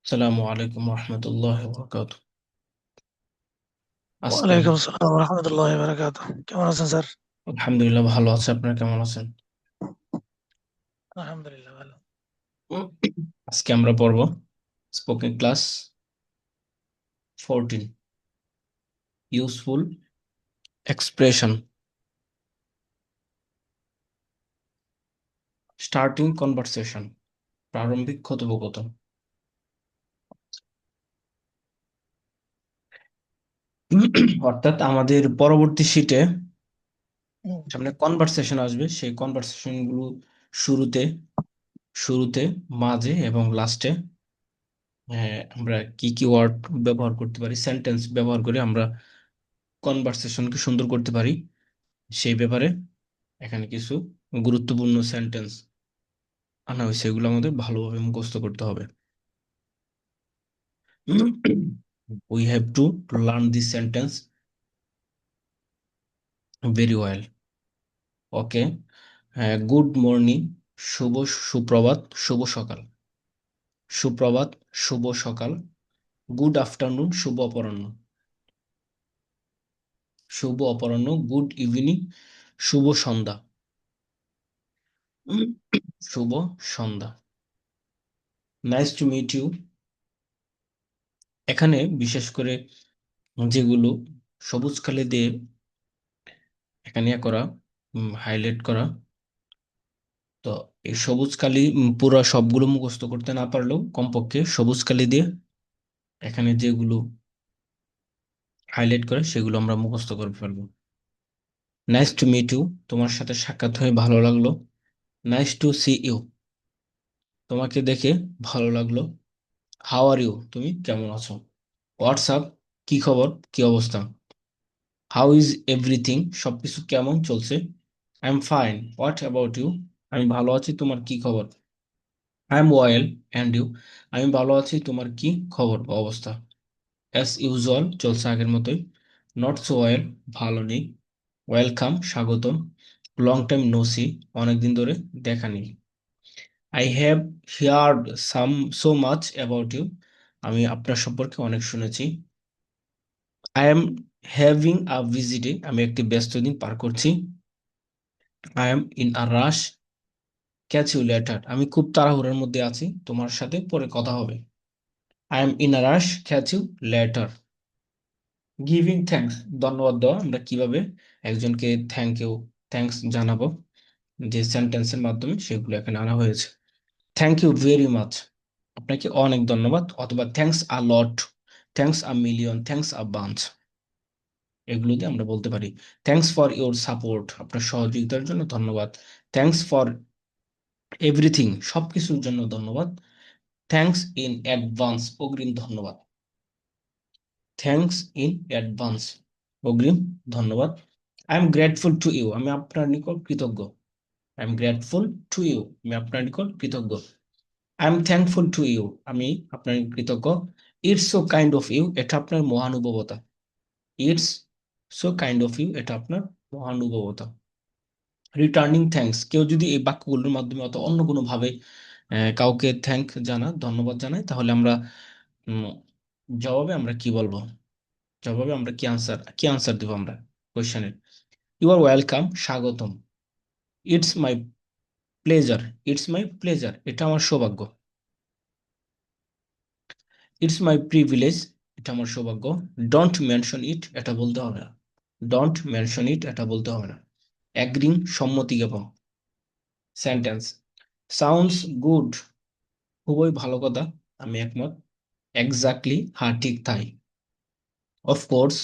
আসসালামু আলাইকুম রহমতুল্লাহ বরকাত। আজকে ওয়ালাইকুম আসসালাম রহমতুল্লাহ বারাকাতুহ। কেমন আছেন স্যার? আলহামদুলিল্লাহ ভালো আছে, আপনারা কেমন আছেন? আলহামদুলিল্লাহ ভালো। উম, আজকে আমরা পড়ব spoken class 14, useful expression, starting conversation, প্রারম্ভিক কথোপকথন। অর্থাৎ আমাদের পরবর্তী শিটে হুম, সামনে কনভারসেশন আসবে, সেই কনভারসেশন গুলো শুরুতে শুরুতে মাঝে এবং লাস্টে আমরা কি কি ওয়ার্ড ব্যবহার করতে পারি, সেন্টেন্স ব্যবহার করে আমরা কনভারসেশনকে সুন্দর করতে পারি, সেই ব্যাপারে এখানে কিছু গুরুত্বপূর্ণ সেন্টেন্স আনা হয়েছে, এগুলো আমাদের ভালোভাবে মুখস্থ করতে হবে। We have to learn this sentence very well. Okay, good morning, শুভ সুপ্রভাত, শুভ সকাল। সুপ্রভাত, শুভ সকাল। গুড আফটারনুন, শুভ অপরাহ্ন। শুভ অপরাহ্ন, গুড ইভিনিং, শুভ সন্ধ্যা। শুভ সন্ধ্যা। Nice to meet you. এখানে বিশেষ করে যেগুলো সবুজ কালি দিয়ে এখানে করা, হাইলাইট করা, তো এই সবুজ কালি পুরো সবগুলো মুখস্থ করতে না পারলেও কমপক্ষে সবুজ কালি দিয়ে এখানে যেগুলো হাইলাইট করে সেগুলো আমরা মুখস্থ করে ফেলবো। নাইস টু মিট ইউ, তোমার সাথে সাক্ষাৎ হয়ে ভালো লাগলো। নাইস টু সি ইউ, তোমাকে দেখে ভালো লাগলো। হাউ আর ইউ, তুমি কেমন আছো। হোয়াটসঅ্যাপ, কি খবর, কি অবস্থা। হাউ ইজ এভরিথিং, সবকিছু কেমন চলছে। I am fine, what about you, আমি ভালো আছি, তোমার কি খবর। I am well and you, আমি ভালো আছি, তোমার কি খবর বা অবস্থা। অ্যাজ ইউজুয়াল, চলছে আগের মতোই। নট সো ওয়েল, ভালো নেই। ওয়েলকাম, স্বাগতম। লং টাইম নো সি, অনেকদিন ধরে দেখা নেই। I have heard so much about you, আমি আপনার সম্পর্কে অনেক শুনেছি। I am having a busy day, আমি একটি ব্যস্ত দিন পার করছি। I am in a rush, catch you later, আমি খুব তাড়াহুড়োর মধ্যে আছি, তোমার সাথে পরে কথা হবে। I am in a rush, catch you later. Giving thanks, ধন্যবাদ দেওয়া, আমরা কিভাবে একজনকে থ্যাঙ্কস জানাবো, যে সেন্টেন্সের মাধ্যমে সেগুলো এখানে আনা হয়েছে। থ্যাংক ইউ ভেরি মাচ, আপনাকে অনেক ধন্যবাদ, অথবা thanks a lot, thanks a million, thanks a bunch, এগুলো দিয়ে আমরা বলতে পারি। থ্যাঙ্কস ফর ইওর সাপোর্ট, আপনার সহযোগিতার জন্য ধন্যবাদ। থ্যাঙ্কস ফর এভরিথিং, সবকিছুর জন্য ধন্যবাদ। থ্যাঙ্কস ইন অ্যাডভান্স, অগ্রিম ধন্যবাদ। থ্যাঙ্কস ইন অ্যাডভান্স, অগ্রিম ধন্যবাদ। I am grateful to you, আমি আপনার নিকট কৃতজ্ঞ। I am grateful to you, আমি আপনার নিকট কৃতজ্ঞ। I am thankful to you, আমি আপনার নিকট কৃতজ্ঞ। It's so kind of you, এটা আপনার মহানুভবতা। It's so kind of you, এটা আপনার মহানুভবতা। রিটার্নিং থ্যাঙ্কস, কেউ যদি এই বাক্যগুলোর মাধ্যমে অথবা অন্য কোনো ভাবে কাউকে ধন্যবাদ জানাই, তাহলে আমরা উম, জবাবে আমরা কি বলবো, জবাবে আমরা কি আনসার দেবো আমরা কোয়েশ্চেনের। ইউ আর ওয়েলকাম, স্বাগতম। It's my pleasure, it's my pleasure, এটা আমার সৌভাগ্য। ইটস মাই প্রিভিলেজ, এটা আমার সৌভাগ্য। ডোন্ট মেনশন ইট, এটা বলতে হবে না। ডোন্ট মেনশন ইট, এটা বলতে হবে না। অ্যাগ্রিং, সম্মতি জ্ঞাপন। সেন্টেন্স, সাউন্ডস গুড, খুবই ভালো কথা, আমি একমত। এক্স্যাক্টলি, হ্যাঁ ঠিক তাই। অফকোর্স,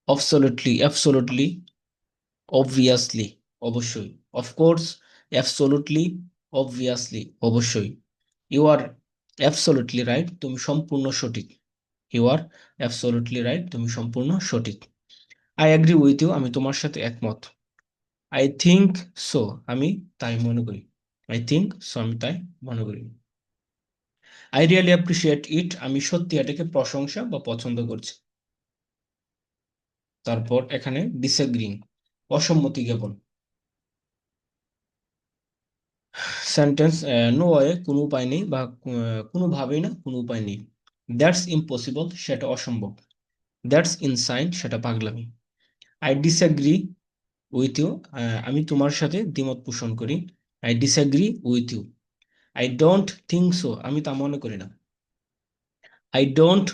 অবসোলুটলি, অ্যাবসোলুটলি, অবভিয়াসলি, অবশ্যই। অফকোর্স, অ্যাবসোলুটলি, অবভিয়াসলি, অবশ্যই। ইউ আর অ্যাবসোলুটলি রাইট, তুমি সম্পূর্ণ সঠিক। ইউ আর অ্যাবসোলুটলি রাইট, তুমি সম্পূর্ণ সঠিক। আই অ্যাগ্রি উইথ ইউ, আমি তোমার সাথে একমত। আই থিঙ্ক সো, আমি তাই মনে করি। আই থিঙ্ক সো, আমি তাই মনে করি। আই রিয়েলি অ্যাপ্রিসিয়েট ইট, আমি সত্যি এটাকে প্রশংসা বা পছন্দ করছি। তারপর এখানে ডিসএগ্রিং, অসম্মতি জ্ঞাপন। সেন্টেন্স, নো ওয়ে, কোনো উপায় নেই, বা কোনোভাবেই না, কোনো উপায় নেই। দ্যাটস ইম্পসিবল, সেটা অসম্ভব। দ্যাটস ইনসাইন, সেটা পাগলামি। আই ডিসএগ্রি উইথ ইউ, আমি তোমার সাথে দ্বিমত পোষণ করি। I disagree with you. I don't think so, আমি তা মনে করি না। আই ডোন্ট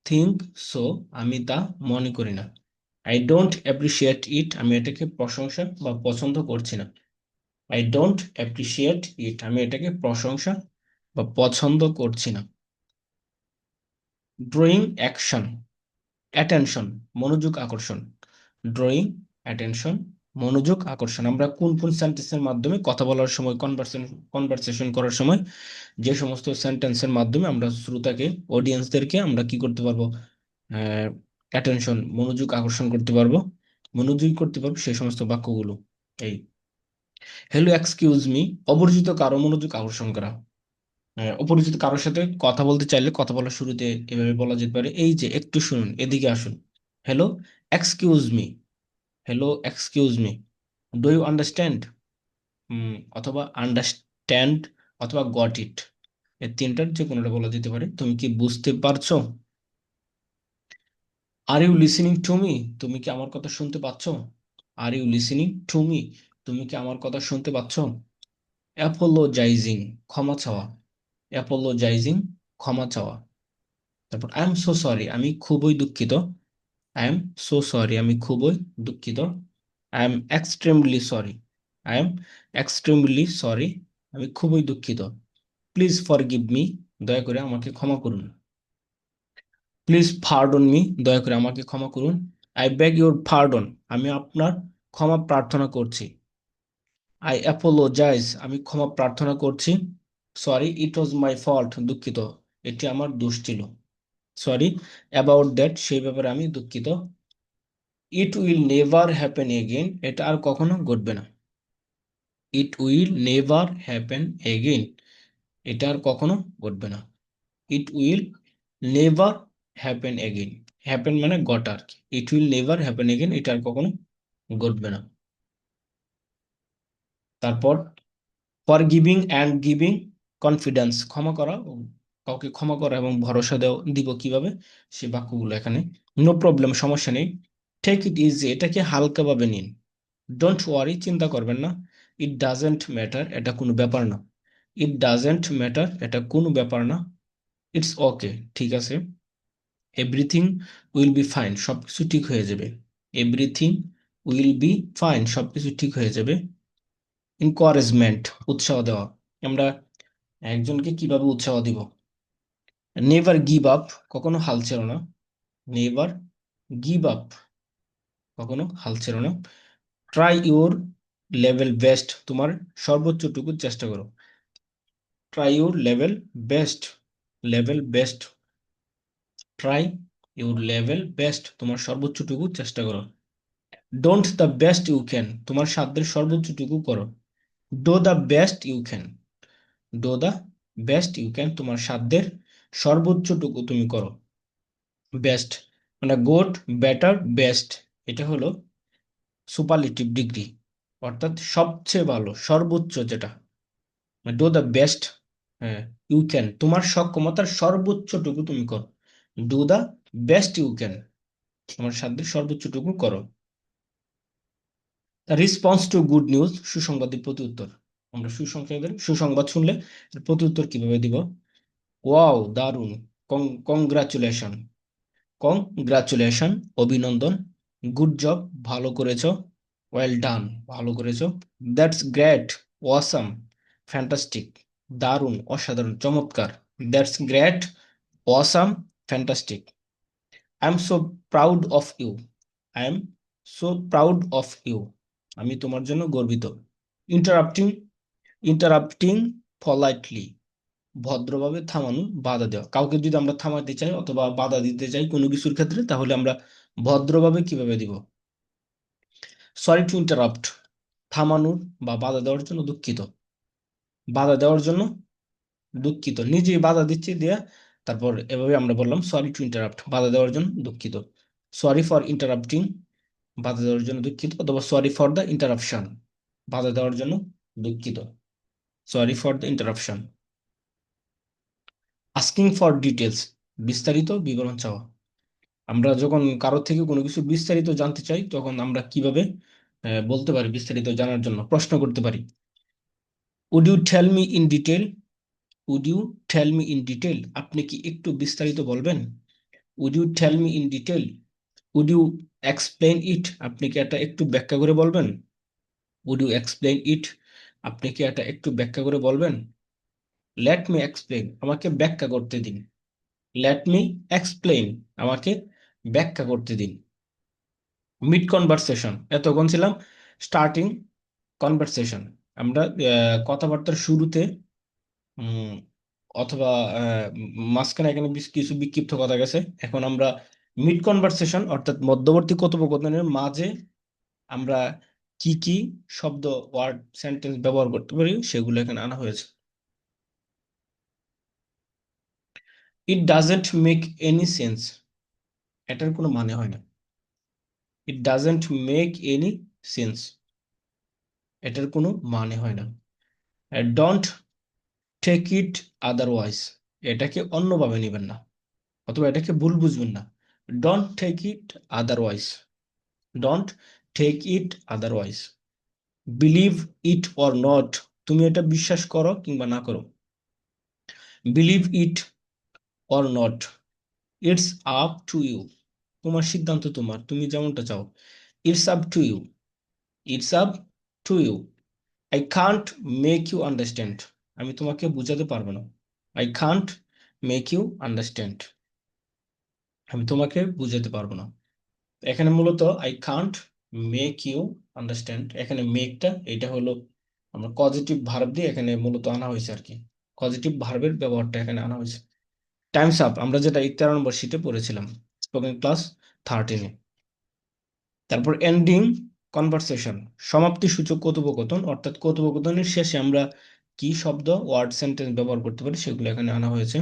থিঙ্ক সো, আমি তা মনে করি না। আই ডোন্ট অ্যাপ্রিসিয়েট ইট, আমি এটাকে প্রশংসা বা পছন্দ করছি না। আই ডোন্ট অ্যাপ্রিসিয়েট ইট, আমি এটাকে প্রশংসা বা পছন্দ করছি না। ড্রয়িং অ্যাকশন, অ্যাটেনশন, মনোযোগ আকর্ষণ। ড্রয়িং অ্যাটেনশন, মনোযোগ আকর্ষণ। আমরা কোন কোন সেন্টেন্সের মাধ্যমে কথা বলার সময়, কনভারসেশন করার সময় যে সমস্ত সেন্টেন্সের মাধ্যমে আমরা শ্রোতাকে, অডিয়েন্সদেরকে আমরা কি করতে পারবো, অ্যাটেনশন, মনোযোগ আকর্ষণ করতে পারবো, মনোযোগী করতে পারবো সেই সমস্ত বাক্যগুলো এই। হ্যালো এক্সকিউজ মি, অপরিচিত কারো মনোযোগ আকর্ষণ করা। অপরিচিত কারোর সাথে কথা বলতে চাইলে কথা বলার শুরুতে এভাবে বলা যেতে পারে, এই যে একটু শুনুন, এদিকে আসুন। Hello excuse me, hello excuse me, do you understand, অথবা আন্ডারস্ট্যান্ড, অথবা গট ইট। এই তিনটার যে কোনোটা বলা যেতে পারে। তুমি কি বুঝতে পারছো? Are you listening to me, তুমি কি আমার কথা শুনতে পাচ্ছ? Are you listening to me, তুমি কি আমার কথা শুনতে পাচ্ছ? অ্যাপোলোজাইজিং, ক্ষমা চাওয়া। অ্যাপোলোজাইজিং, ক্ষমা চাওয়া। তারপর আই এম সো সরি, আমি খুবই দুঃখিত। আই এম সো সরি, আমি খুবই দুঃখিত। I am extremely sorry, I am extremely sorry, আমি খুবই দুঃখিত। প্লিজ ফরগিভ মি, দয়া করে আমাকে ক্ষমা করুন। প্লিজ পার্ডন মি, দয়া করে আমাকে ক্ষমা করুন। আই বেগ ইউর পার্ডন, আমি আপনার ক্ষমা প্রার্থনা করছি। আই অ্যাপোলোজাইজ, আমি ক্ষমা প্রার্থনা করছি। Sorry it was my fault, দুঃখিত, এটি আমার দোষ ছিল। সরি অ্যাবাউট দ্যাট, সেই ব্যাপারে আমি দুঃখিত। ইট উইল নেভার হ্যাপেন এগেইন, এটা আর কখনো ঘটবে না। It will never happen again, এটা আর কখনো ঘটবে না। It will never happen again, happen মানে ঘটা আর কি। ইট উইল নেভার হ্যাপেন এগেইন, এটা আর কখনো ঘটবে না। তারপর ফরগিভিং অ্যান্ড গিভিং কনফিডেন্স, ক্ষমা করা কাউকে ক্ষমা করা এবং ভরসা দেওয়া দিব কিভাবে, সেই বাক্যগুলো এখানে। নো প্রবলেম, সমস্যা নেই। টেক ইট ইজি, এটাকে হালকাভাবে নিন। ডোন্ট ওয়ারি, চিন্তা করবেন না। ইট ডাজেন্ট ম্যাটার, এটা কোনো ব্যাপার না। ইট ডাজেন্ট ম্যাটার, এটা কোনো ব্যাপার না। ইটস ওকে, ঠিক আছে। এভরিথিং উইল বি ফাইন, সবকিছু ঠিক হয়ে যাবে। এভরিথিং উইল বি ফাইন, সবকিছু ঠিক হয়ে যাবে। এনকারেজমেন্ট, উৎসাহ দেওয়া। আমরা একজনকে কিভাবে উৎসাহ দিব? নেভার গিভ আপ, কখনো হাল ছেড়ো না। নেভার গিভ আপ, কখনো হাল ছেড়ো না। ট্রাই ইউর লেভেল বেস্ট, তোমার সর্বোচ্চটুকু চেষ্টা করো। Try your level best, level best. Try your level best, তোমার সর্বোচ্চটুকু চেষ্টা করো। Don't the best you can, তোমার সাধ্যের সর্বোচ্চটুকু করো। Do the best you can, do the best you can, তোমার সাধ্যের সর্বোচ্চটুকু তুমি করো। বেস্ট মানে গুড, বেটার, বেস্ট, এটা হলো সুপারলেটিভ ডিগ্রি, অর্থাৎ সবচেয়ে ভালো, সর্বোচ্চ যেটা। ডু দ্য বেস্ট, হ্যাঁ, ইউ ক্যান, তোমার সক্ষমতার সর্বোচ্চটুকু তুমি করো। Do the best you can, তোমার সাধ্যের সর্বোচ্চটুকু করো। রেসপন্স টু গুড নিউজ, সুসংবাদের প্রতি উত্তর। আমরা সুসংবাদ শুনলে এর প্রতি উত্তর কিভাবে দিব? ওয়াও, দারুণ। কংগ্রাচুলেশন, কংগ্রাচুলেশন, অভিনন্দন। গুড জব, ভালো করেছো। ওয়েল ডান, ভালো করেছো। দ্যাটস গ্রেট, ওয়াসাম, ফ্যান্টাস্টিক, দারুণ, অসাধারণ, চমৎকার। That's great, awesome, fantastic. I am so proud of you, I am so proud of you, আমি তোমার জন্য গর্বিত। ইন্টারাপ্টিং, ইন্টারাপ্টিং পলাইটলি, ভদ্রভাবে থামানো, বাধা দেওয়া। কাউকে যদি আমরা থামাতে চাই অথবা বাধা দিতে চাই কোনো কিছুর ক্ষেত্রে, তাহলে আমরা ভদ্রভাবে কিভাবে দিব? সরি টু ইন্টারাপ্ট, থামানোর বা বাধা দেওয়ার জন্য দুঃখিত। বাধা দেওয়ার জন্য দুঃখিত, নিজেই বাধা দিচ্ছি দেয়া, তারপর এভাবে আমরা বললাম সরি টু ইন্টারাপ্ট, বাধা দেওয়ার জন্য দুঃখিত। সরি ফর ইন্টারাপ্টিং, বাধা দেওয়ার জন্য দুঃখিত, অথবা সরি ফর দ্য ইন্টারাপশন, বাধা দেওয়ার জন্য দুঃখিত। Sorry for the interruption. Asking for details, বিস্তারিত বিবরণ চাওয়া। আমরা যখন কারোর থেকে কোনো কিছু বিস্তারিত জানতে চাই তখন আমরা কিভাবে বলতে পারি বিস্তারিত জানার জন্য প্রশ্ন করতে পারি। Would you tell me in detail, would you tell me in detail, আপনি কি একটু বিস্তারিত বলবেন। Would you tell me in detail, would you explain it, আপনি কি এটা একটু ব্যাখ্যা করে বলবেন। উড ইউ এক্সপ্লেইন ইট, আপনি কি এটা একটু ব্যাখ্যা করে বলবেন। লেট মি এক্সপ্লেইন, আমাকে ব্যাখ্যা করতে দিন। লেট মি এক্সপ্লেইন, আমাকে ব্যাখ্যা করতে দিন। মিড কনভারসেশন, এতক্ষণ ছিলাম স্টার্টিং কনভারসেশন। আমরা কথাবার্তার শুরুতে উম, অথবা মাঝখানে এখানে কিছু বিক্ষিপ্ত কথা গেছে, এখন আমরা মিড কনভারসেশন অর্থাৎ মধ্যবর্তী কথোপকথনের মাঝে আমরা কি কি শব্দ, ওয়ার্ড, সেন্টেন্স ব্যবহার করতে পারি সেগুলো এখানে আনা হয়েছে। It doesn't make any sense, এটার কোনো মানে হয় না। It doesn't make any sense, এটার কোনো মানে হয় না। ডোন্ট টেক ইট আদারওয়াইজ, এটাকে অন্যভাবে নেবেন না অথবা এটাকে ভুল বুঝবেন না। Don't take it otherwise, don't take it otherwise. Believe it or not, তুমি এটা বিশ্বাস করো কিংবা না করো। Believe it or not, it's up to you, তোমার সিদ্ধান্ত তোমার, তুমি যেমনটা চাও। It's up to you, it's up to you. I can't make you understand, আমি তোমাকে বুঝাতে পারবো না। I can't make you understand, আমি তোমাকে বুঝাতে পারবো না। এখানে মূলত I can't make you understand, এখানে মেকটা এটা হলো আমরা পজিটিভ ভার্ব দিয়ে এখানে মূলত আনা হয়েছে আর কি। পজিটিভ ভার্বের ব্যবহারটা এখানে আনা হয়েছে। টাইমস আপ, আমরা যেটা 13 নম্বর শীটে পড়েছিলাম স্পোকেন ক্লাস 13-এ। তারপর এন্ডিং কনভারসেশন, সমাপ্তি সূচক কথোপকথন, অর্থাৎ কথোপকথনের শেষে আমরা কি শব্দ, ওয়ার্ড, সেন্টেন্স ব্যবহার করতে পারি সেগুলো এখানে আনা হয়েছে।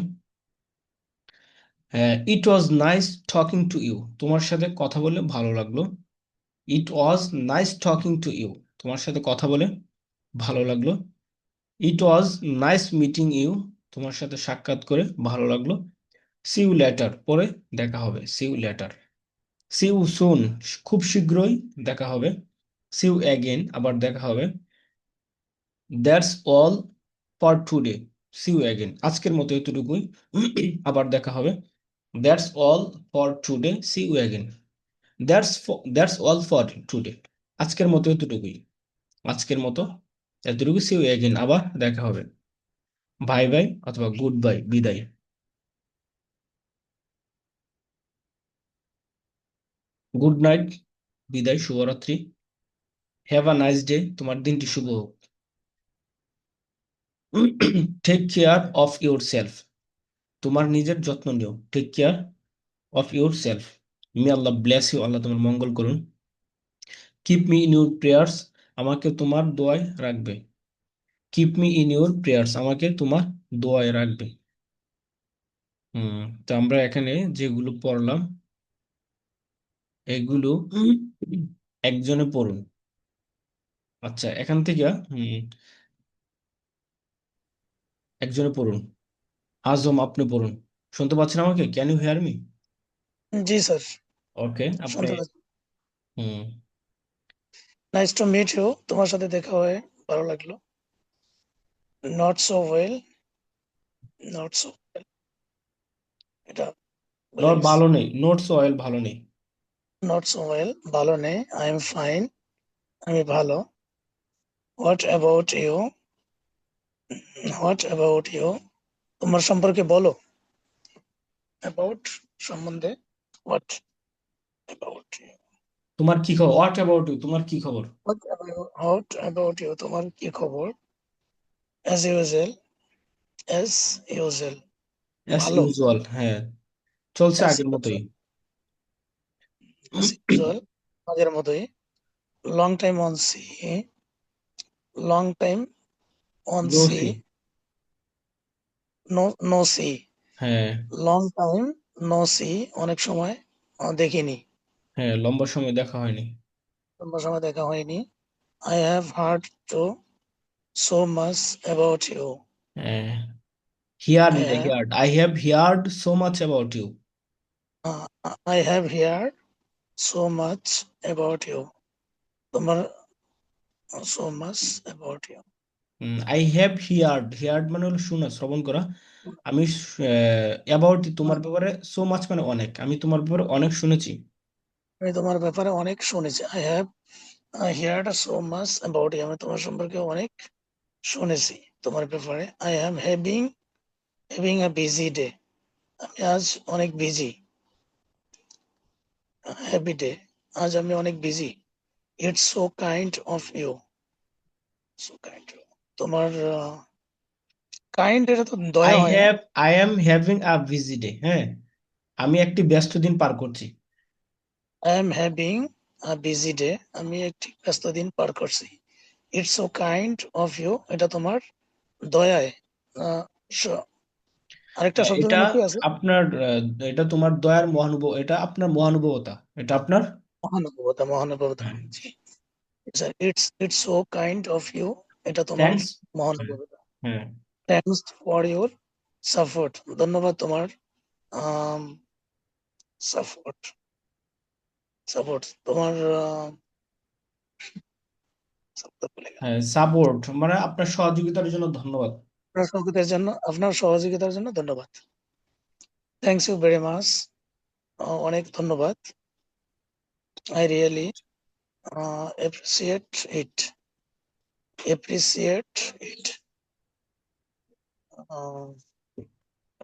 It was nice talking to you, তোমার সাথে কথা বলে ভালো লাগলো। It was nice talking to you, তোমার সাথে কথা বলে ভালো লাগলো। It was nice meeting you, তোমার সাথে সাক্ষাৎ করে ভালো লাগলো। সি ইউ লেটার, পরে দেখা হবে। See you later. See you soon, খুব শীঘ্রই দেখা হবে। সি ইউ অ্যাগেন, আবার দেখা হবে। That's all for today, see you again, আজকের মতো এতটুকুই, আবার দেখা হবে। That's all for today, see you again. That's all for today, আজকের মতো এতটুকুই, আজকের মতো এতটুকু। সি ইউ অ্যাগেন, আবার দেখা হবে। বাই বাই অথবা গুড বাই, বিদায়। গুড নাইট, বিদায়, শুভরাত্রি। হ্যাভ আ নাইস ডে, তোমার দিনটি শুভ হোক। Take care of yourself, তোমার নিজের যত্ন নিও। Take care of yourself. May Allah bless you, আল্লাহ তোমার মঙ্গল করুন। Keep me in your prayers, আমাকে তোমার দোয়ায় রাখবে। Keep me in your prayers, আমাকে তোমার দোয়ায় রাখবে। তো আমরা এখানে যেগুলো পড়লাম এগুলো একজনে পড়ুন। আচ্ছা, এখান থেকে একজনে পড়ুন। আজম, আপনি পড়ুন। শুনতে পাচ্ছেন আমাকে? Can you hear me? জি স্যার, ওকে, আপনি। শুনতে পাচ্ছি। হুম। নাইস টু মিট ইউ, তোমার সাথে দেখা হয়ে ভালো লাগলো। Not so well, not so well, এটা ভুলে নট গেছি। ভালো নেই, নোট সয়েল ভালো নেই। নট সো ওয়েল, ভালো নেই। আই এম ফাইন, আমি ভালো। What about you, what about you, তোমার সম্পর্কে বলো। অ্যাবাউট, সম্বন্ধে। হোয়াট অ্যাবাউট ইউ, তোমার কি খবর? হোয়াট অ্যাবাউট ইউ, তোমার কি খবর? হোয়াট অ্যাবাউট ইউ, তোমার কি খবর। As usual, as usual, as ভালো। ইউজুয়াল, হ্যাঁ, চলছে অ্যাজ আগের মতোই। ইউজুয়াল, অ্যাজ ইউজুয়াল, আগের মতোই। Long time on see, long time on see, দোষী, নো নো সি। হ্যাঁ। লং টাইম নো সি, অনেক সময় দেখিনি, হ্যাঁ, লম্বা সময় দেখা হয়নি। লম্বা সময় দেখা হয়নি। I have heard to, so much about you. Heard I না, have heard, I have heard so much about you. uh, I have heard so much about you. তোমার so much about you. I have heard, heard মানে হলো শোনা, শ্রবণ করা। আমি about তোমার ব্যাপারে, সো মাচ মানে অনেক, আমি তোমার ব্যাপারে অনেক শুনেছি। আমি তোমার ব্যাপারে অনেক শুনেছি। I have heard so much about you. আমি তোমার সম্পর্কে অনেক শুনেছি তোমার ব্যাপারে। I am having a busy day. আমি আজ অনেক বিজি। Happy day. আজ আমি অনেক busy. It's so kind of you. So kind. তোমার কাইন্ড এটা তো আই দয়া হয় না? Have, I am having a busy day, হ্যাঁ, আমি একটি ব্যস্ত দিন পার করছি। I am having a busy day. আমি একটি ব্যস্ত দিন পার করছি। It's so kind of you, এটা তোমার দয়ায়। আহ, স- আরেকটা শব্দ এটা যেন কি আছে? আপনার এটা তোমার দয়ার মহানুভব, এটা আপনার মহানুভবতা, এটা আপনার। মহানুভবতা, মহানুভবতা। হ্যাঁ, জি, it's so kind of you, এটা তোমার থ্যাঙ্কস। মহানুভবতা। হ্যাঁ, থ্যাংকস ফর ইউর সাপোর্ট, ধন্যবাদ তোমার সাপোর্ট। সাপোর্ট তোমার শব্দ ভুলে গেলাম। হ্যাঁ, সাপোর্ট মানে আপনার সহযোগিতার জন্য ধন্যবাদ। আপনার সহযোগিতার জন্য, আপনার সহযোগিতার জন্য ধন্যবাদ। থ্যাংকস ইউ ভেরি মাচ, অনেক ধন্যবাদ। I really appreciate it. Appreciate it,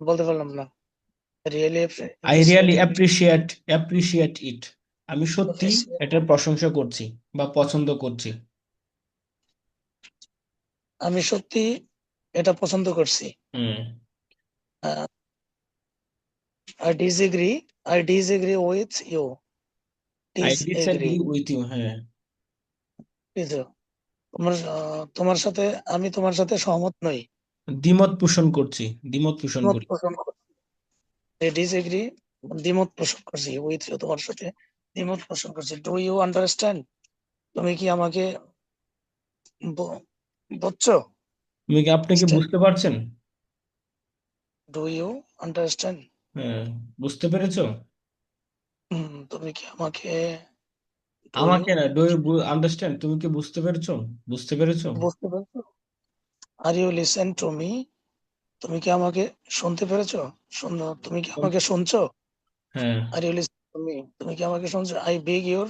বলতে পারলাম না। Really I appreciate really it. Appreciate it, আমি সত্যি অ্যাপ্রিসিয়েট, এটার প্রশংসা করছি বা পছন্দ করছি। আমি সত্যি এটা পছন্দ করছি। হুম, I disagree, I disagree with you. I disagree disagree with you, হ্যাঁ, উইথ ইউ, তোমার সাথে, আমি তোমার সাথে সহমত নই। দ্বিমত পোষণ করছি, দ্বিমত পোষণ দ্বিমত করি। পোষণ করছি। ডিসএগ্রি, দ্বিমত পোষণ করছি উইথ ইউ, তোমার সাথে দ্বিমত পোষণ করছি। ডু ইউ আন্ডারস্ট্যান্ড, তুমি কি আমাকে বুঝছো? তুমি কি, আপনি কি বুঝতে পারছেন? ডু ইউ আন্ডারস্ট্যান্ড, হ্যাঁ, বুঝতে পেরেছো? তুমি কি আমাকে, ডু ইউ, আমাকে না, ডু ইউ আন্ডারস্ট্যান্ড, তুমি কি বুঝতে পেরেছো? বুঝতে পেরেছো? বুঝতে পারছো? Are you listen to me, তুমি কি আমাকে শুনতে পেরেছো? তুমি কি আমাকে শুনছো? হ্যাঁ, are you listen to me, তুমি কি আমাকে শুনছো? I beg your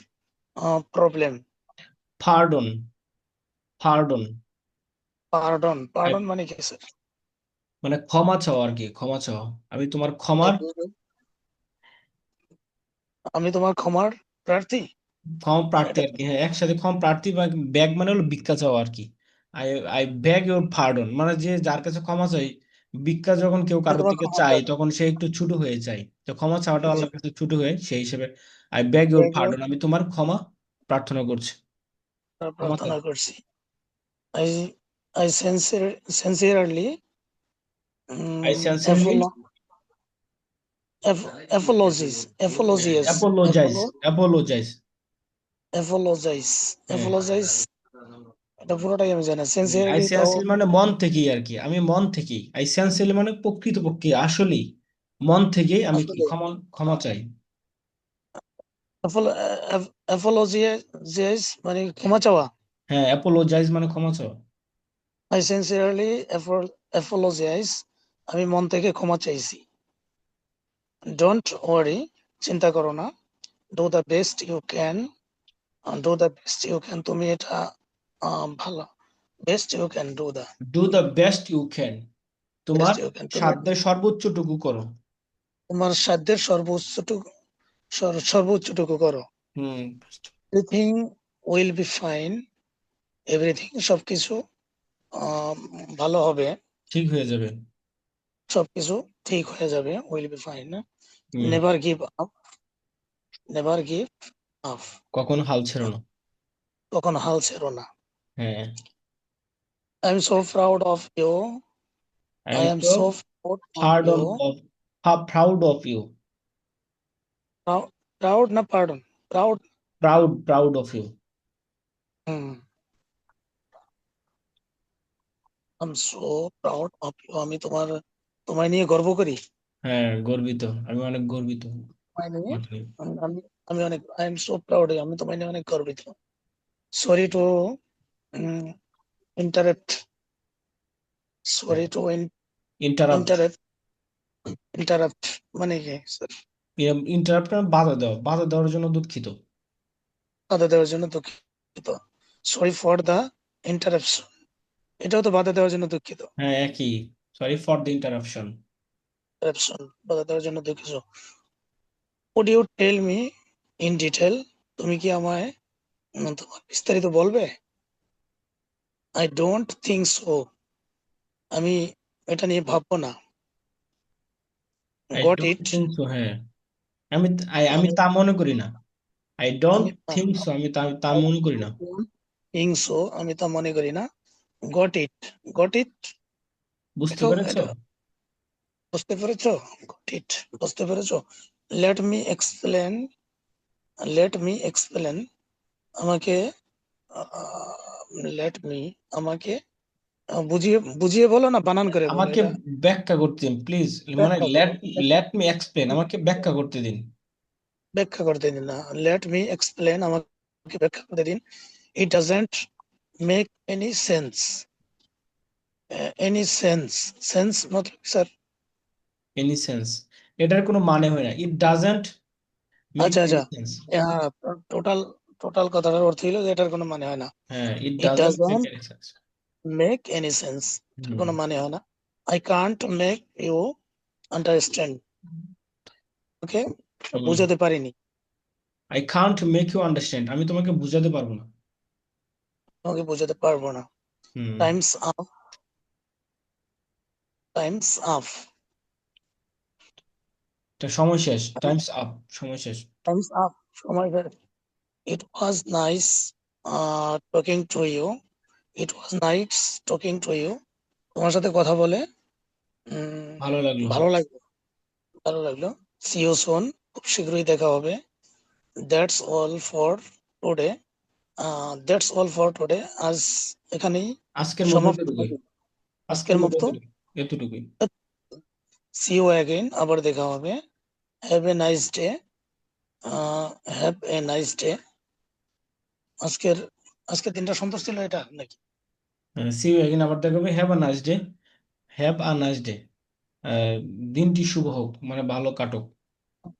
problem. Pardon, pardon pardon, pardon মানে কি স্যার? মানে ক্ষমা চাও আর কি, ক্ষমা চাও। আমি তোমার আই ক্ষমার, বেগ, আমি তোমার ক্ষমার প্রার্থী। ক্ষমা প্রার্থী এটা আর কি, হ্যাঁ, একসাথে ক্ষমা প্রার্থী বা ব্যাগ মানে হলো ভিক্ষা চাও আর কি। I I beg your pardon মানে যে যার কাছে ক্ষমা চাই, ভিক্ষা যখন কেউ আমি কারোর তোমার থেকে ক্ষমা চায় প্রার্থী। তখন সে একটু ছোট হয়ে যায়, তো ক্ষমা চাওয়াটা জি, আল্লাহর কাছে ছোট হয়ে, সেই হিসেবে I beg your beg your, pardon, আমি তোমার ক্ষমা প্রার্থনা করছি, ক্ষমা চাই। প্রার্থনা করছি। I I sincerely I sincerely apologies, apologies, apologise, apologise. Apologise, হ্যাঁ, অ্যাপোলজাইজ, এটা পুরোটাই আমি জানি। আই সিনসিয়ারলি তাও সিনসিয়ারলি মানে মন থেকেই আর কি, আমি মন থেকেই, আই সিনসিয়ারলি মানে প্রকৃতপক্ষে আসলেই মন থেকেই আমি কি আসলে ক্ষমা, ক্ষমা চাই। অ্যাপোলজিয়াস মানে ক্ষমা চাওয়া। হ্যাঁ, অ্যাপোলোজাইজ মানে ক্ষমা চাওয়া। আই সিনসিয়ারলি অ্যাপোলজাইজ, আমি মন থেকে ক্ষমা চাইছি। ডোন্ট ওয়ারি, চিন্তা করো না। Do the best you can, do the best you can, তুমি এটা ভালো, best you can do the do the best you can, best তোমার ইউ ক্যান, তুমি সাধ্যের সর্বোচ্চটুকু করো। তোমার সাধ্যের সর্বোচ্চটুকু, সর্বোচ্চটুকু করো। হুম, everything will be fine, everything সবকিছু আহ, ভালো হবে। ঠিক হয়ে যাবে। সবকিছু ঠিক হয়ে যাবে, উইল বি ফাইন। হুম, never give up, never give up, কখনো হাল ছেড়ো না। তখন হাল ছেড়ো না। হ্যাঁ, I am so proud of you, I I am am so so proud of you. Pardon of, proud of you, proud না pardon? Proud. Proud, proud of you. Hmm, I am so proud of you. আমি তোমায় নিয়ে গর্ব করি। হ্যাঁ, গর্বিত, আমি অনেক গর্বিত। তোমায় নিয়ে মানে আমি আমি আমি অনেক আই এম সো প্রাউড, আমি তোমায় নিয়ে অনেক গর্বিত। Sorry to interrupt, sorry to interrupt. Interrupt. Interrupt মানে কি স্যার? ইন্টারাপ্ট বাধা দেওয়া, বাধা দেওয়ার জন্য দুঃখিত। বাধা দেওয়ার জন্য দুঃখিত। সরি ফর দা ইন্টারাপশন, এটাও তো বাধা দেওয়ার জন্য দুঃখিত। হ্যাঁ, একই। Sorry for the interruption. Interruption, বাধা দেওয়ার জন্য দুঃখিত। Would you tell me in detail? তুমি কি আমায় তোমার বিস্তারিত বলবে? I don't think so. আমি এটা নিয়ে ভাববো না। I Got don't it? Think so. হ্যাঁ, আমি আমি আমি তা মনে করি না। আই ডোন্ট আমি থিঙ্ক সো, আমি তা তা I মনে করি না। don't think so, আমি তা মনে করি না। Got it? Got it? বুঝতে দেখো পেরেছো? এটা বুঝতে পেরেছো? Got it? বুঝতে পেরেছো? Let me explain. Let me explain. আমাকে let me, আমাকে বুঝিয়ে বুঝিয়ে বলো না বানান করে বলো আমাকে এটা। ব্যাখ্যা করতে দিন প্লিজ। মানে ব্যাখ্যা লেট করো। লেট মি এক্সপ্লেন, আমাকে ব্যাখ্যা করতে দিন। ব্যাখ্যা করতে দিন না, লেট মি এক্সপ্লেন, আমাকে ব্যাখ্যা করতে দিন। ইট doesn't make any sense. Any sense, sense Matlab sir? Any sense, এটার কোনো মানে হয় না। ইট ডাজন্ট মেক আচ্ছা এনি আচ্ছা, সেন্স। হ্যাঁ, টোটাল টোটাল কথাটার অর্থ হলো যে এটার কোনো মানে হয় না। হ্যাঁ, it it doesn't make doesn't any sense. Make any sense, এটার কোনো মানে হয় না। I can't make you understand. Okay, বুঝাতে পারিনি। I can't make you understand, আমি তোমাকে বুঝাতে পারবো না। তোমাকে বোঝাতে পারবো না। হুম। টাইমস আপ, টাইমস আপ, এটা সময় শেষ, টাইমস আপ, সময় শেষ। টাইমস আপ, সময় বের। It was nice talking to you. It was nice talking to you. তোমার সাথে কথা বলে উম, ভালো লাগলো। ভালো লাগলো, ভালো লাগলো। সি ইউ সুন, খুব শীঘ্রই দেখা হবে। That's all for today. That's all for today, আজ এখানেই আজকের মতো সমাপ্ত এতটুকুই। হলো। আজকের আজকের মতো মতো। এতটুকুই। এতটুকুই। সি ইউ অ্যাগেইন, আবার দেখা হবে। Have a nice day. Have a nice day. আজকের আজকের দিনটা সন্তোষ ছিল এটা নাকি? সি ইউ এগেইন, আবার দেখা হবে। Have a nice day. Have a nice day. দিনটি শুভ হোক, মানে ভালো কাটুক।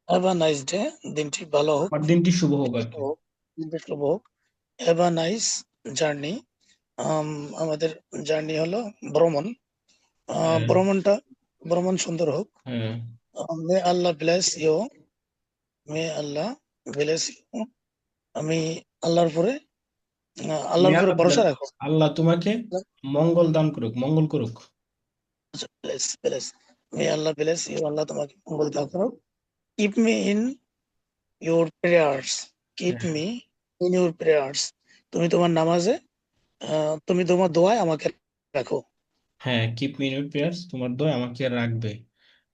হ্যাভ আ নাইস ডে, দিনটি ভালো হোক। আমার দিনটি শুভ হোক দিনটি আর শুভ কি। হোক, দিনটি শুভ হোক। Have a nice journey. আমাদের জার্নি হলো ভ্রমণ। হ্যাঁ। ভ্রমণটা, ভ্রমণ সুন্দর হোক। হ্যাঁ। May Allah bless you. May Allah bless you. আমি আল্লাহর উপরে মে আল্লাহর উপরে আল্লাহ ভরসা bless- রাখো। আল্লাহ তোমাকে মঙ্গল দান করুক, মঙ্গল করুক। Bless bless, may Allah bless you, আল্লাহ তোমাকে মঙ্গল দান করো। Keep me in your prayers. Keep হ্যাঁ। Me in your prayers. তুমি তোমার নামাজে, তুমি তোমার দোয়ায় আমাকে রাখো। হ্যাঁ, keep me in your prayers, তোমার দোয়া আমাকে রাখবে।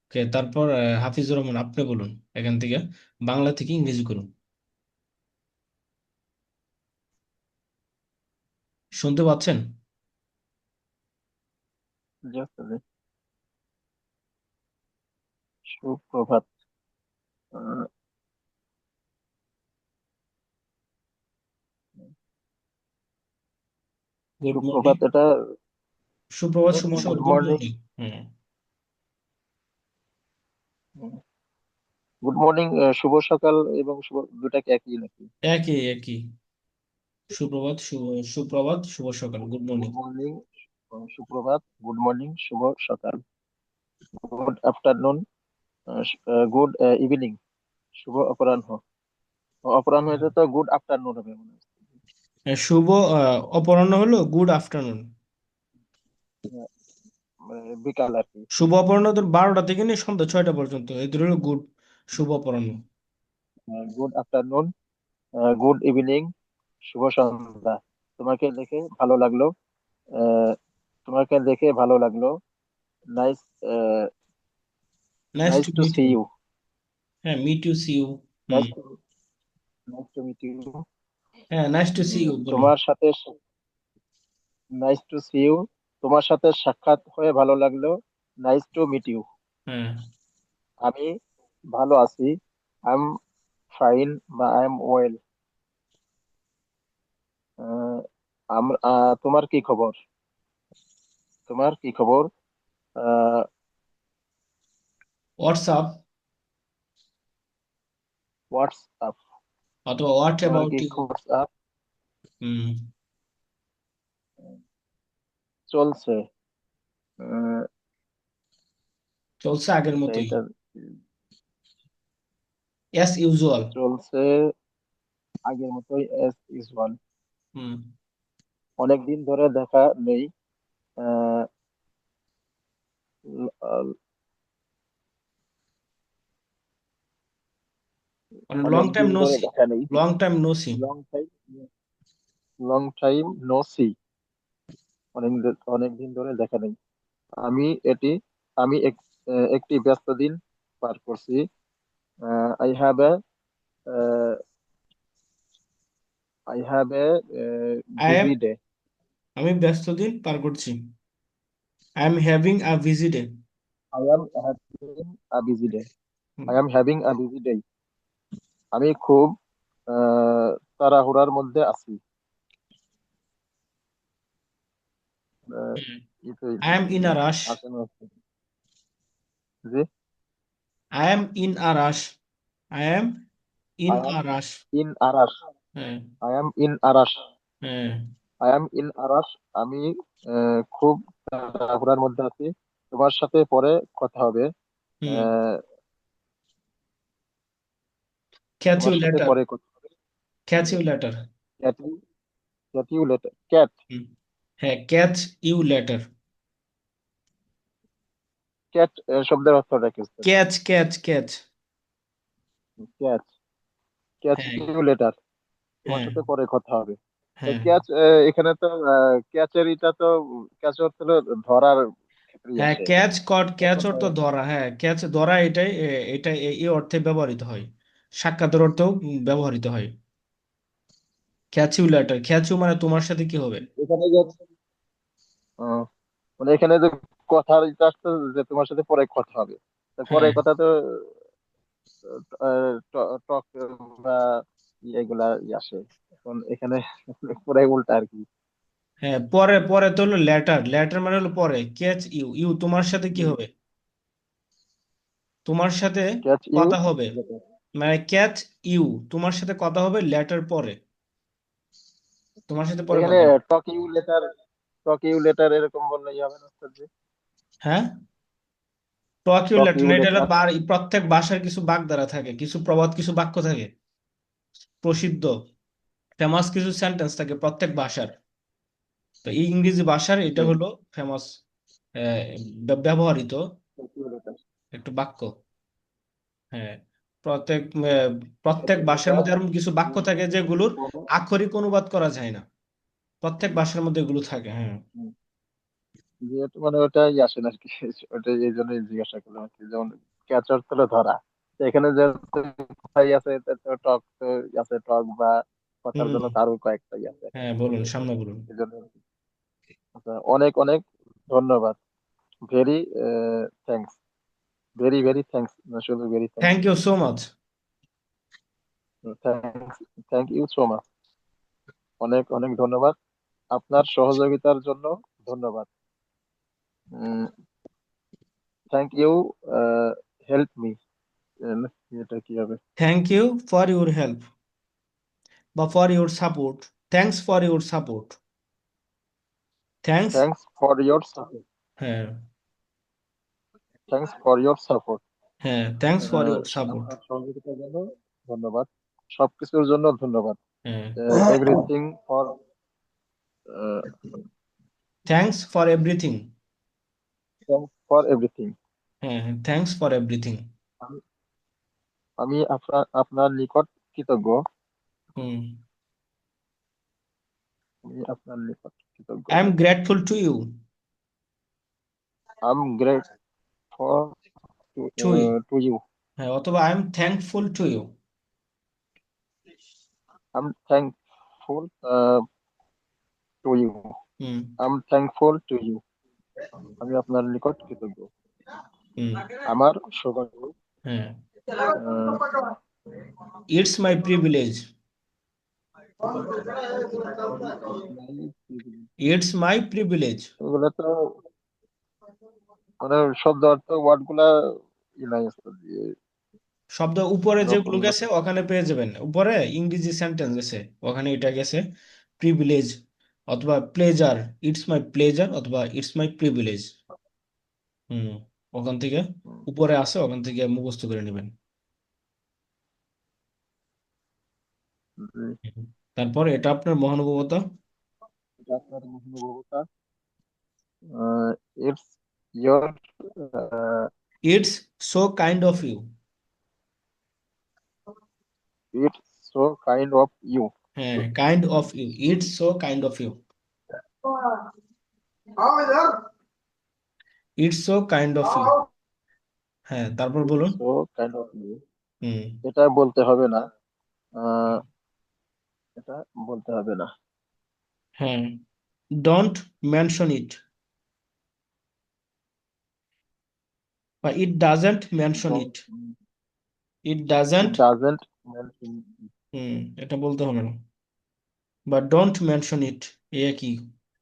ওকে, তারপর হাফিজুর রহমান আপনি বলুন এখান থেকে, বাংলা থেকে ইংরেজি করুন। শুনতে পাচ্ছেন? জাস্ট সুপ্রভাত। আহ, গুড মর্নিং। সুপ্রভাত এটা সুপ্রভাত, গুড শুভ মর্নিং। সকাল, গুড গুড মর্নিং। মর্নিং। হ্যাঁ। গুড মর্নিং, শুভ সকাল এবং শুভ দুটাকে একই নাকি? একই একই। সুপ্রভাত, সুপ্রভাত, শুভ সকাল, গুড গুড মর্নিং। মর্নিং, সুপ্রভাত, গুড মর্নিং, শুভ সকাল, গুড আফটারনুন, গুড ইভিনিং, শুভ অপরাহ্ন। অপরাহ্ন এটা তো গুড আফটারনুন হবে মনে হয়। শুভ অপরাহ্ন হলো গুড আফটারনুন। মানে বিকাল আর কি। শুভ অপরাহ্ন তোর 12টা থেকে নিয়ে সন্ধ্যা 6টা পর্যন্ত, এদের হলো গুড, শুভ অপরাহ্ন। গুড আফটারনুন, গুড ইভিনিং, শুভ সন্ধ্যা। তোমাকে দেখে ভালো লাগলো। আহ, তোমাকে দেখে ভালো লাগলো। Nice, nice nice to to meet see you. You. হ্যাঁ, মিট ইউ, সি ইউ। হুম। Nice to nice to meet you. হ্যাঁ, নাইস টু সি ইউ বলুন। তোমার সাথে নাইস টু সি ইউ। তোমার সাথে সাক্ষাৎ হয়ে ভালো লাগলো। Nice to meet you. হ্যাঁ, আমি ভালো আছি। আই এম ফাইন বা আই এম ওয়েল। তোমার কি খবর? তোমার কি খবর? What's up what's up? অথবা হোয়াট তোমার অ্যাবাউট কি ইউ। খবর আপ? হুম। চলছে। আহ, চলছে আগের মতোই, এটা অ্যাজ ইউজুয়াল। চলছে আগের মতোই এস ইউজুয়াল। হুম। অনেকদিন ধরে দেখা নেই। আহ, আহ, মানে লং টাইম অনেকদিন নো ধরে সি। দেখা নেই। Long time no see. Long time, long time no see. অনেকদিন ধরে দেখা নেই। আমি এটি আমি একটি ব্যস্ত দিন পার করছি। I have a I have a I am busy day. আমি ব্যস্ত দিন পার করছি। I am having a busy day. I am having a busy day. I am having a busy day. আমি খুব আহ, তাড়াহুড়ার মধ্যে আছি। Ah, I am in a rush. আছে না? জি। I am in a rush. I am in I a am rush. In a rush. হ্যাঁ, আই এম ইন আরাস। হ্যাঁ। I am in a rush. আমি খুব তাড়াহুড়ার মধ্যে আছি। তোমার সাথে পরে কথা হবে। হুম। আহ, ক্যাচ ইউ তোমার সাথে লেটার। পরে কথা হবে। Catch you later. Cat you, cat you later. Cat, হুম। হ্যাঁ, ক্যাচ ইউ লেটার। ক্যাট শব্দের অর্থটা কি? Catch, catch, catch. Catch, catch হ্যাঁ, ইউ লেটার। তোমার হ্যাঁ, সাথে পরে কথা হবে। হ্যাঁ। ক্যাচ, এখানে তো ক্যাচের এটা তো ক্যাচ অর্থ হলো ধরার ক্ষেত্রেই হ্যাঁ, আসে। ক্যাচ কট, ক্যাচ এখন অর্থ ধরা। হ্যাঁ, ক্যাচ ধরা, এটাই এটা এই অর্থে ব্যবহৃত হয়। সাক্ষাতের অর্থেও ব্যবহৃত হয়। Catch you later. Catch you মানে তোমার সাথে কি হবে। এখানে যে আহ, মানে এখানে যে কথার এটা আসছে যে তোমার সাথে পরে কথা হবে। তো পরে হ্যাঁ, কথা তো টক বা এগুলা আসে। এখন এখানে পুরাই উল্টা আর কি। হ্যাঁ। পরে পরে তো হলো লেটার। লেটার মানে হলো পরে। ক্যাচ ইউ, ইউ তোমার সাথে কি হবে। তোমার সাথে ক্যাচ ইউ কথা হবে। লেটার। মানে ক্যাচ ইউ, তোমার সাথে কথা হবে লেটার পরে। তোমার সাথে পরে এখানে কথা হবে। Talk you later, talk you later এরকম বললেই হবে না স্যার জি? হ্যাঁ, টকিও টক ল্যাটিন, ইউ এটা হলো লেটার। প্রত্যেক ভাষার কিছু বাগধারা থাকে, কিছু প্রবাদ, কিছু বাক্য থাকে, প্রসিদ্ধ ফেমাস কিছু সেন্টেন্স থাকে প্রত্যেক ভাষার। তো এই ইংরেজি ভাষার এটা হলো ফেমাস ব্যবহৃত টক ইউ লেটার। একটু বাক্য। হ্যাঁ, প্রত্যেক প্রত্যেক ভাষার মধ্যে এরকম কিছু বাক্য থাকে যেগুলোর আক্ষরিক অনুবাদ করা যায় না। প্রত্যেক ভাষার মধ্যে এগুলো থাকে। হ্যাঁ, যেহেতু মানে ওটাই আসে না আর কি, ওটাই এই জন্যই জিজ্ঞাসা করলাম আর কি। যেমন ক্যাচ অর্থ হলো ধরা। তো এখানে যে কথাই আছে এতে তো টক তো আছে, টক বা কথার হুম। জন্য তো আরো কয়েকটাই আছে আর হ্যাঁ, কি। বলুন, সামনে বলুন। এই জন্য আর কি। আচ্ছা, অনেক অনেক ধন্যবাদ। Very thanks. Very very thanks, না শুধু very thanks. Thank you so much. Thanks, thank you so much. অনেক অনেক ধন্যবাদ। আপনার সহযোগিতার জন্য ধন্যবাদ। Thank you help me. এটা কি হবে? Thank you for your help বা for your support. Thanks for your support. Thanks. Thanks for your support. হ্যাঁ, থ্যাংকস ফর ইয়োর সাপোর্ট। হ্যাঁ, থ্যাংকস ফর ইউর সাপোর্ট। আপনার সহযোগিতার জন্য ধন্যবাদ। সবকিছুর জন্য ধন্যবাদ। হ্যাঁ, everything for, thanks for everything. Thanks for everything. হ্যাঁ, হ্যাঁ, থ্যাংকস ফর এভরিথিং। আমি আমি আপনার আপনার নিকট কৃতজ্ঞ। হুম। আমি আপনার নিকট কৃতজ্ঞ। I am grateful to you. I am great for to you. To you. হ্যাঁ, অথবা I am thankful to you. I am thankful to you. Hmm I am thankful to you, আমি আপনার নিকট কৃতজ্ঞ। হুম আমার সৌভাগ্য, হ্যাঁ, ah, it's my privilege. It's my privilege. এগুলো তো মানে শব্দ অর্থ ওয়ার্ড গুলা নাই আসলে দিয়ে শব্দ উপরে নকল যেগুলো গেছে নকল। ওখানে পেয়ে যাবেন, উপরে ইংরেজি সেন্টেন্স গেছে ওখানে এটা গেছে প্রিভিলেজ অথবা প্লেজার, ইটস মাই প্লেজার অথবা ইটস মাই প্রিভিলেজ। হুম, ওখান থেকে উপরে আসে, ওখান থেকে মুখস্থ করে নেবেন। জি, হুম। তারপর এটা আপনার মহানুভবতা। এটা আপনার মহানুভবতা। It's your, it's so kind of you. It's so kind of you. হ্যাঁ, kind of you, it's so kind of you, it's so kind of you. হ্যাঁ, তারপর ইটস বলুন। সো কাইন্ড অফ ইউ, হুম এটা বলতে হবে না। আহ, এটা বলতে হবে না। হ্যাঁ, ডোন্ট মেনশন ইট বা it doesn't mention it, it it doesn't. Doesn't mention. হুম, এটা বলতে হবে না, বা ডোন্ট মেনশন ইট, এ কি,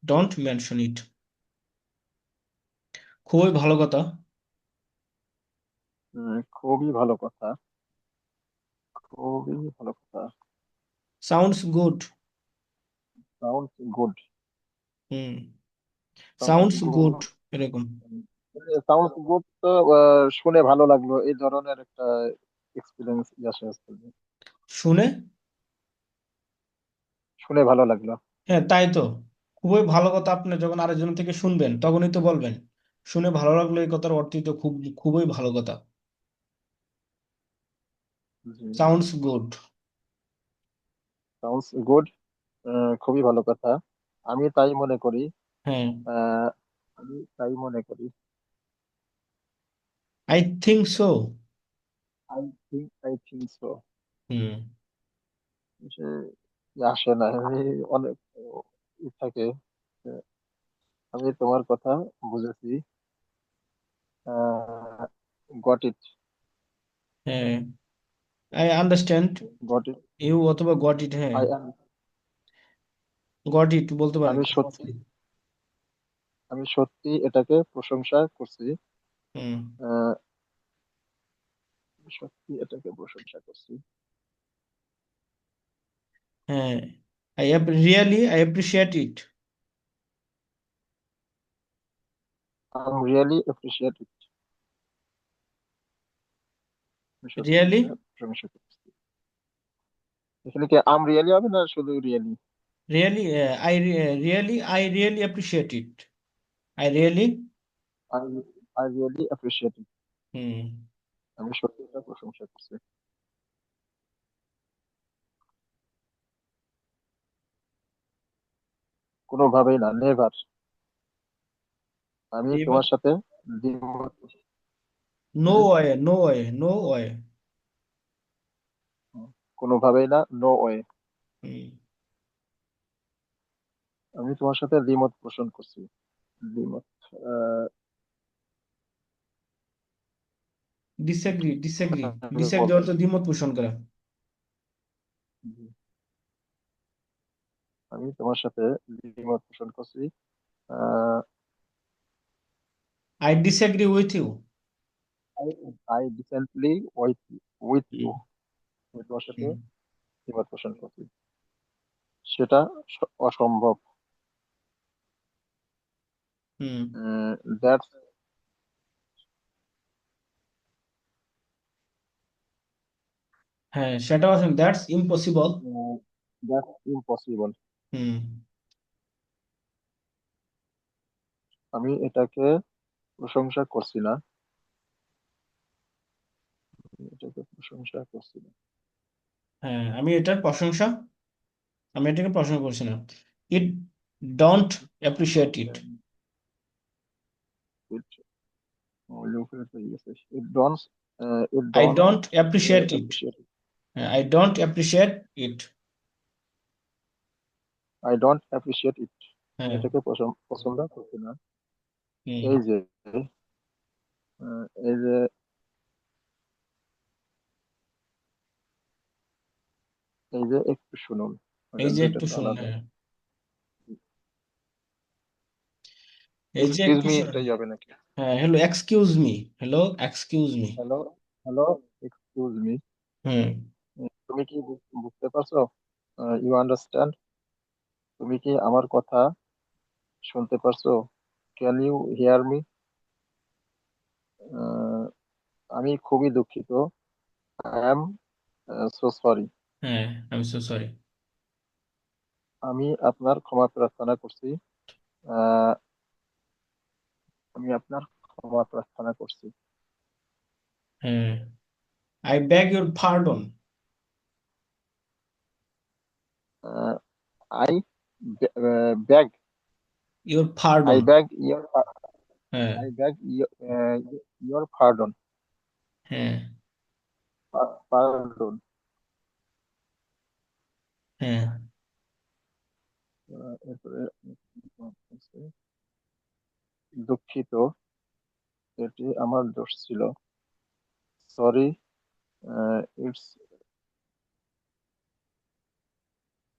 ডোন্ট মেনশন ইট। খুবই ভালো কথা। খুবই ভালো কথা, খুবই ভালো কথা। Sounds good. সাউন্ড গুড, হুম, সাউন্ড সাউন্ডস গুড। গুড, এরকম। সাউন্ড গুড তো শুনে ভালো লাগলো, এই ধরনের একটা এক্সপিরিয়েন্স আসে আসলে। শুনে, শুনে ভালো লাগলো। হ্যাঁ তাই তো, খুবই ভালো কথা। আপনি যখন আরেকজন থেকে শুনবেন তখনই তো বলবেন শুনে ভালো লাগলো, এই কথার অর্থই তো খুবই ভালো কথা। জি, সাউন্ডস গুড। সাউন্ডস গুড, খুবই ভালো কথা। আমি তাই মনে করি, হ্যাঁ, আহ, আমি তাই মনে করি। I think so. I think so, হুম সে আসে না, আমি অনেক থাকে। আমি তোমার কথা বুঝেছি। গট ইট, হ্যাঁ, I understand got it. You অথবা গট ইট। হ্যাঁ, আই গট ইট বলতে পারেন। আমি সত্যি, আমি সত্যি এটাকে প্রশংসা করছি। হুম আহ, সত্যি এটাকে প্রশংসা করছি। হ্যাঁ, I appreciate it. I am really appreciate ইট, আমি সত্যি রিয়েলি, এটা প্রশংসা করছি। এখানে কি আম রিয়েলি হবে না শুধু really? Really, I really appreciate it, I really. I I really appreciate it, হুম আমি সত্যি এটা প্রশংসা করছি। কোনোভাবেই না, নেভার। আমি এবার তোমার সাথে দ্বিমত, no way, no way, no way. কোনোভাবেই না, নো ওয়ে। হুম, আমি তোমার সাথে দ্বিমত পোষণ করছি। দ্বিমত, আহ, ডিসএগ্রি, ডিসএগ্রি, আমি ডিসএগ্রি বলতে অর্থ দ্বিমত পোষণ করা। আমি তোমার সাথে দ্বিমত পোষণ করছি। I disagree with you. I I decently with you, আমি তোমার সাথে দ্বিমত পোষণ করছি। সেটা অসম্ভব। হুম দ্যাটস হ্যাঁ, সেটা আছে, দ্যাটস ইম্পসিবল। দ্যাটস ইম্পসিবল, হুম আমি এটাকে প্রশংসা করছি না, আমি এটাকে প্রশংসা করছি না। হ্যাঁ, আমি এটাকে প্রশংসা করছি না। ইট don't appreciate it. It don't, it I don't don't appreciate it. Appreciate, I don't appreciate it. I don't appreciate it, হ্যাঁ। এটাকে পছন্দ করছি না। হুম। এই যে এই যে একটু শুনুন, এই যে দুইটা একটু তো শুনুন, আলাদা। হ্যাঁ। এই যে এক্সকিউজ একটু মি শুনুন। এটাই হবে নাকি? হ্যাঁ, hello excuse me. Hello excuse me. Hello, hello, excuse me. হুম। তুমি কি বুঝতে পারছো? You understand? তুমি কি আমার কথা শুনতে পারছো? Can you hear me? আমি খুবই দুঃখিত। I am so sorry. হ্যাঁ, আমি সো সরি। আমি আপনার ক্ষমা প্রার্থনা করছি। আহ, আমি আপনার ক্ষমা প্রার্থনা করছি। হ্যাঁ, I beg your pardon. I beg your I pardon. Beg your হ্যাঁ। I beg your pardon. হ্যাঁ। পার্ডন। হ্যাঁ। এরপরে দুঃখিত, এটি আমার দোষ ছিল। সরি, ইটস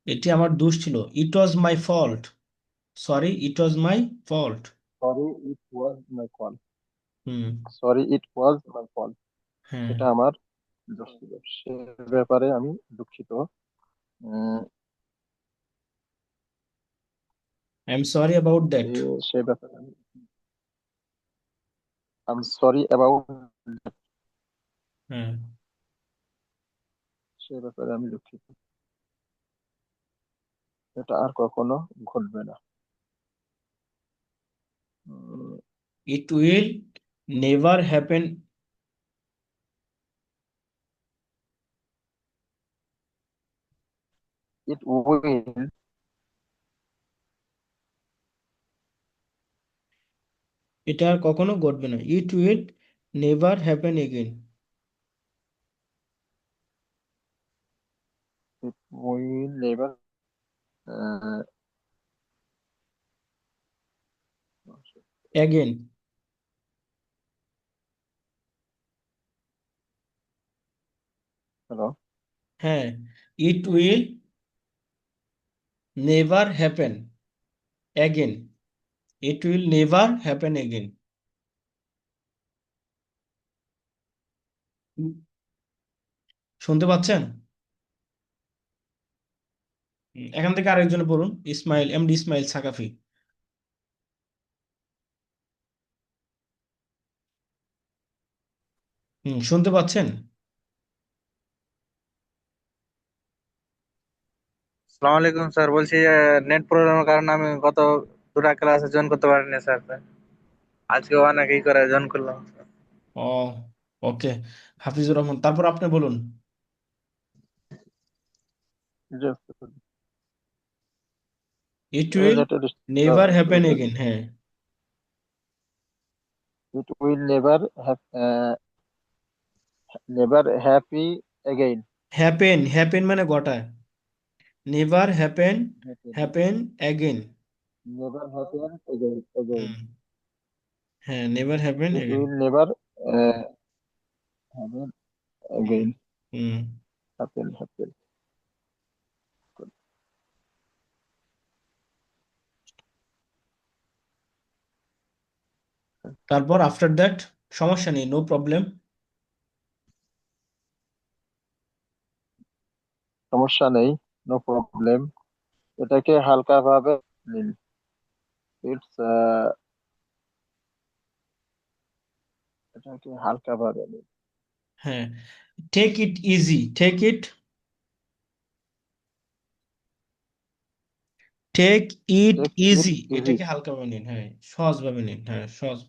এটি আমার দোষ ছিল। It was my fault. Sorry, it was my fault. Sorry it was my fault. হুম। Sorry it was my fault. হ্যাঁ, এটা আমার দোষ ছিল, সে ব্যাপারে আমি দুঃখিত। Um, I am sorry about that. সে ব্যাপারে আই এম সরি অ্যাবাউট, হ্যাঁ। সে ব্যাপারে আমি দুঃখিত। এটা আর কখনো ঘটবে না। It will never happen. It will এটা আর কখনো ঘটবে না। It will never happen again. Will never. Again. Hello, হ্যাঁ, it will never happen again. It will never happen again. শুনতে পাচ্ছেন? এখান থেকে আরেকজন পড়ুন, ইসমাইল, এমডি ইসমাইল সাকাফি। শুনতে পাচ্ছেন? সালাম আলাইকুম স্যার, বলছি যে নেট প্রবলেমের কারণে আমি গত দুটা ক্লাসে জয়েন করতে পারিনি স্যার। আজকে অনেক ই করে জয়েন করলাম। ও, ওকে। হাফিজুর রহমান, তারপর আপনি বলুন। It will related. Never happen again. হ্যাঁ। It will never happy again. Happen, happen মানে ঘটায়। Never happen, happen again. Never happen again. হ্যাঁ, never happen it again. Will never happen hmm. Again. Hmm. Happen. তারপর after that, সমস্যা নেই, no problem. সমস্যা নেই, no problem. এটাকে হালকা ভাবে নিন। ইটস এটাকে হালকা ভাবে নিন। হ্যাঁ, take it easy, take it take it easy, easy. এটাকে হালকা ভাবে নিন। হ্যাঁ, সহজ ভাবে নিন। হ্যাঁ, সহজ।